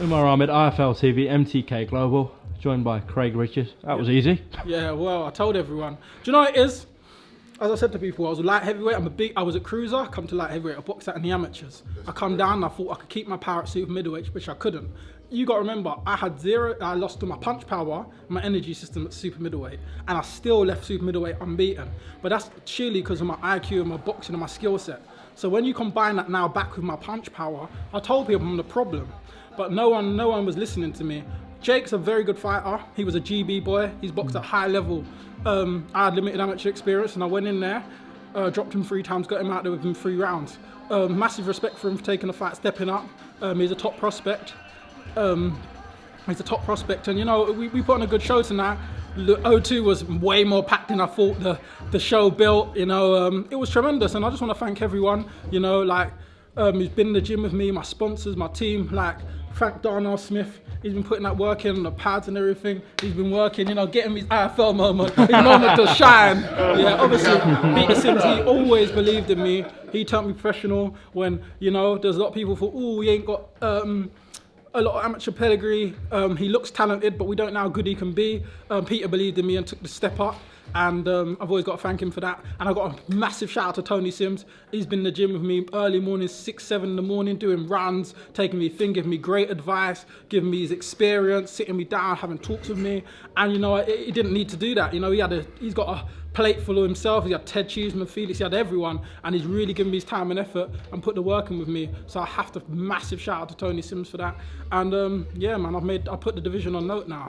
Umar Ahmed, IFL TV, MTK Global, joined by Craig Richards. That was easy. Yeah, well, I told everyone. Do you know what it is? As I said to people, I was a light heavyweight. I was a cruiser. I come to light heavyweight. I boxed out in the amateurs. I come down and I thought I could keep my power at super middleweight, which I couldn't. You got to remember, I lost to my punch power, my energy system at super middleweight, and I still left super middleweight unbeaten. But that's surely because of my IQ and my boxing and my skill set. So when you combine that now back with my punch power, I told people I'm the problem, but no one was listening to me. Jake's a very good fighter. He was a GB boy. He's boxed at high level. I had limited amateur experience, and I went in there, dropped him 3 times, got him out there within 3 rounds. Massive respect for him for taking the fight, stepping up. He's a top prospect. And you know, we put on a good show tonight. O2 was way more packed than I thought the show built. You know, it was tremendous, and I just want to thank everyone. You know, like who's been in the gym with me, my sponsors, my team, like Frank Darnell Smith. He's been putting that work in on the pads and everything. He's been working, you know, getting his IFL moment, his moment to shine. Yeah, obviously, Peter Sims, he always believed in me. He turned me professional when, you know, there's a lot of people thought, oh, he ain't got a lot of amateur pedigree. He looks talented, but we don't know how good he can be. Peter believed in me and took the step up. And I've always got to thank him for that. And I've got a massive shout out to Tony Sims. He's been in the gym with me early mornings, 6, 7 in the morning, doing runs, taking me thing, giving me great advice, giving me his experience, sitting me down, having talks with me. And you know, he didn't need to do that. You know, he's got a plate full of himself. He had Ted Cheeseman, Felix, he had everyone, and he's really given me his time and effort and put the work in with me. So I have to massive shout out to Tony Sims for that. And yeah, man, I put the division on note now.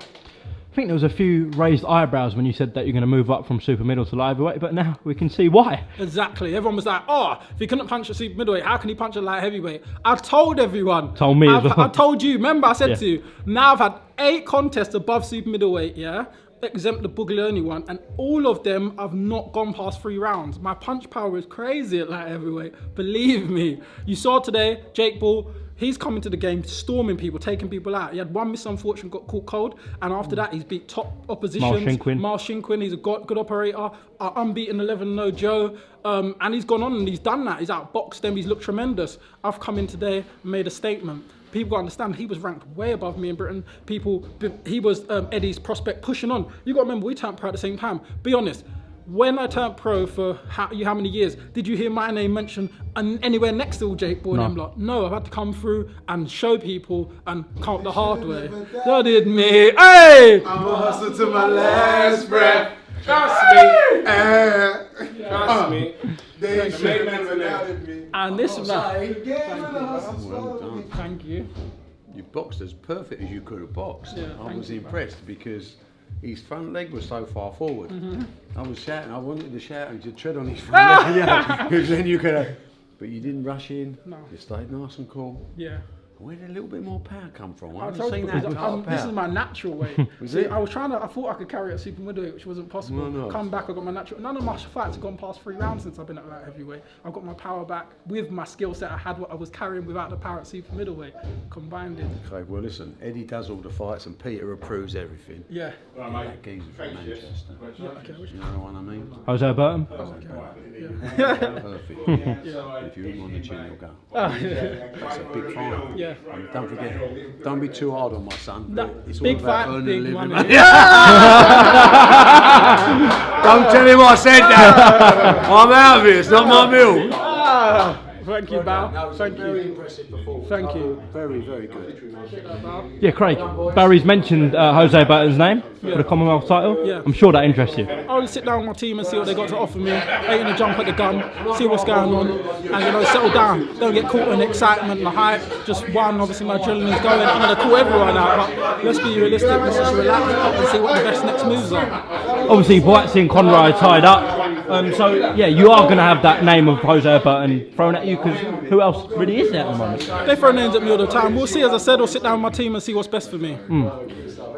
I think there was a few raised eyebrows when you said that you're going to move up from super middle to light heavyweight, but now we can see why. Exactly. Everyone was like, oh, if he couldn't punch a super middleweight, how can he punch a light heavyweight? I told everyone. Told me as well. I told you. Remember I said to you, now I've had 8 contests above super middleweight, yeah? Exempt the Buglioni one, and all of them I've not gone past 3 rounds. My punch power is crazy at light heavyweight. Believe me. You saw today, Jake Paul, he's coming to the game, storming people, taking people out. He had one misunfortune, got caught cold, and after that, he's beat top oppositions. Miles Shinkwin, he's a good operator. Unbeaten 11-0 Joe, and he's gone on and he's done that. He's outboxed them. He's looked tremendous. I've come in today, made a statement. People got to understand he was ranked way above me in Britain. He was Eddie's prospect pushing on. You got to remember, we turned pro at the same time. Be honest. When I turned pro for how many years, did you hear my name mentioned anywhere next to Jake Paul and them lot? No, I've had to come through and show people and count the hard way. That did me. Hey! I'ma hustle to my last breath. Trust me. Trust me. They should've me. And this man. Well done. Thank you. You boxed as perfect as you could have boxed. Yeah, I was impressed because his front leg was so far forward. I was shouting, I wanted to shout and to tread on his front leg. Yeah, because then you could have, but you didn't rush in. No. You stayed nice and cool. Yeah. Where did a little bit more power come from? I told you, this is my natural way. See, I thought I could carry it at super middleweight, which wasn't possible. No. Come back, I got my natural. None of my fights have gone past 3 rounds since I've been at light heavyweight. I've got my power back with my skill set I had, what I was carrying without the power at super middleweight. Combined it. Okay, well listen, Eddie does all the fights and Peter approves everything. Yeah. Well, that geezer from Manchester. Yeah, okay, You know what I mean? HOSEA Burton. Perfect. If you're in on the chin, you'll go. That's a big fight. Yeah. And don't forget, don't be too hard on my son. It's all Big about fight, earning big a living. money. Don't tell him I said that. I'm out of here. It's not my meal. Thank you, Bao. Thank Very you. impressive performance. Thank you. Very, very good. Yeah, Craig, Barry's mentioned HOSEA Burton's name for the Commonwealth title. Yeah. I'm sure that interests you. I want to sit down with my team and see what they got to offer me. Ain't gonna jump at the gun, see what's going on, and settle down. Don't get caught in the excitement and the hype. Just one, obviously my adrenaline's going. I'm gonna call everyone out, but let's be realistic. Let's just relax and see what the best next moves are. Obviously, Boatsy and Conroy are tied up. So yeah, you are going to have that name of HOSEA Burton thrown at you, because who else really is there at the moment? They throw names at me all the time. We'll see. As I said, I'll sit down with my team and see what's best for me.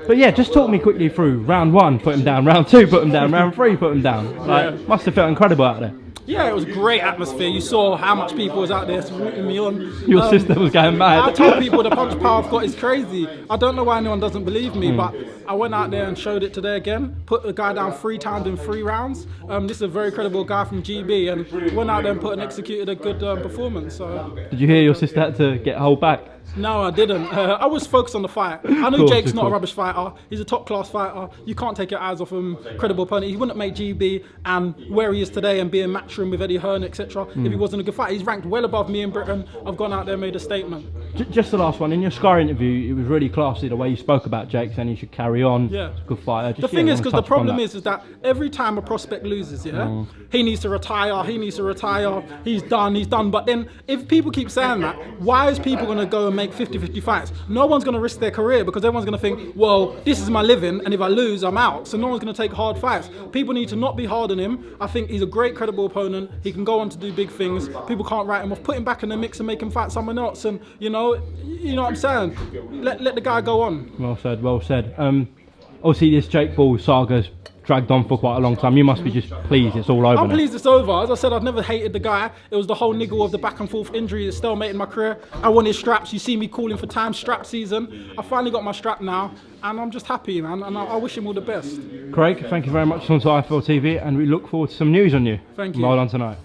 But yeah, just talk me quickly through round 1, put him down, round 2, put him down, round 3, put him down. Like, must have felt incredible out there. Yeah, it was a great atmosphere. You saw how much people was out there rooting me on. Your sister was going mad. I told people the punch power I've got is crazy. I don't know why anyone doesn't believe me, but I went out there and showed it today again. Put the guy down 3 times in 3 rounds. This is a very credible guy from GB, and went out there and executed a good performance. So. Did you hear your sister had to hold back? No, I didn't. I was focused on the fight. I know Course, Jake's of not a course. rubbish fighter. He's a top-class fighter. You can't take your eyes off him. Credible opponent. He wouldn't make GB and where he is today and be in matchroom with Eddie Hearn, etc. if he wasn't a good fighter. He's ranked well above me in Britain. I've gone out there and made a statement. Just the last one. In your Sky interview, it was really classy the way you spoke about Jake, saying he should carry on. Yeah. He's a good fighter. The Just, thing yeah, is, wanna because the touch upon problem that. is that every time a prospect loses, he needs to retire, he's done. But then, if people keep saying that, why is people going to go and make 50-50 fights? No one's going to risk their career because everyone's going to think, well, this is my living, and if I lose, I'm out. So no one's going to take hard fights. People need to not be hard on him. I think he's a great, credible opponent. He can go on to do big things. People can't write him off. Put him back in the mix and make him fight someone else. And, you know what I'm saying? Let the guy go on. Well said, well said. Obviously, this Jake Paul saga's dragged on for quite a long time. You must be just pleased it's all over I'm now. pleased it's over. As I said, I've never hated the guy. It was the whole niggle of the back and forth injury that stalemated my career. I wanted straps. You see me calling for time strap season. I finally got my strap now, and I'm just happy, man. And I wish him all the best. Craig, thank you very much on IFL TV, and we look forward to some news on you. Thank you. Well done tonight.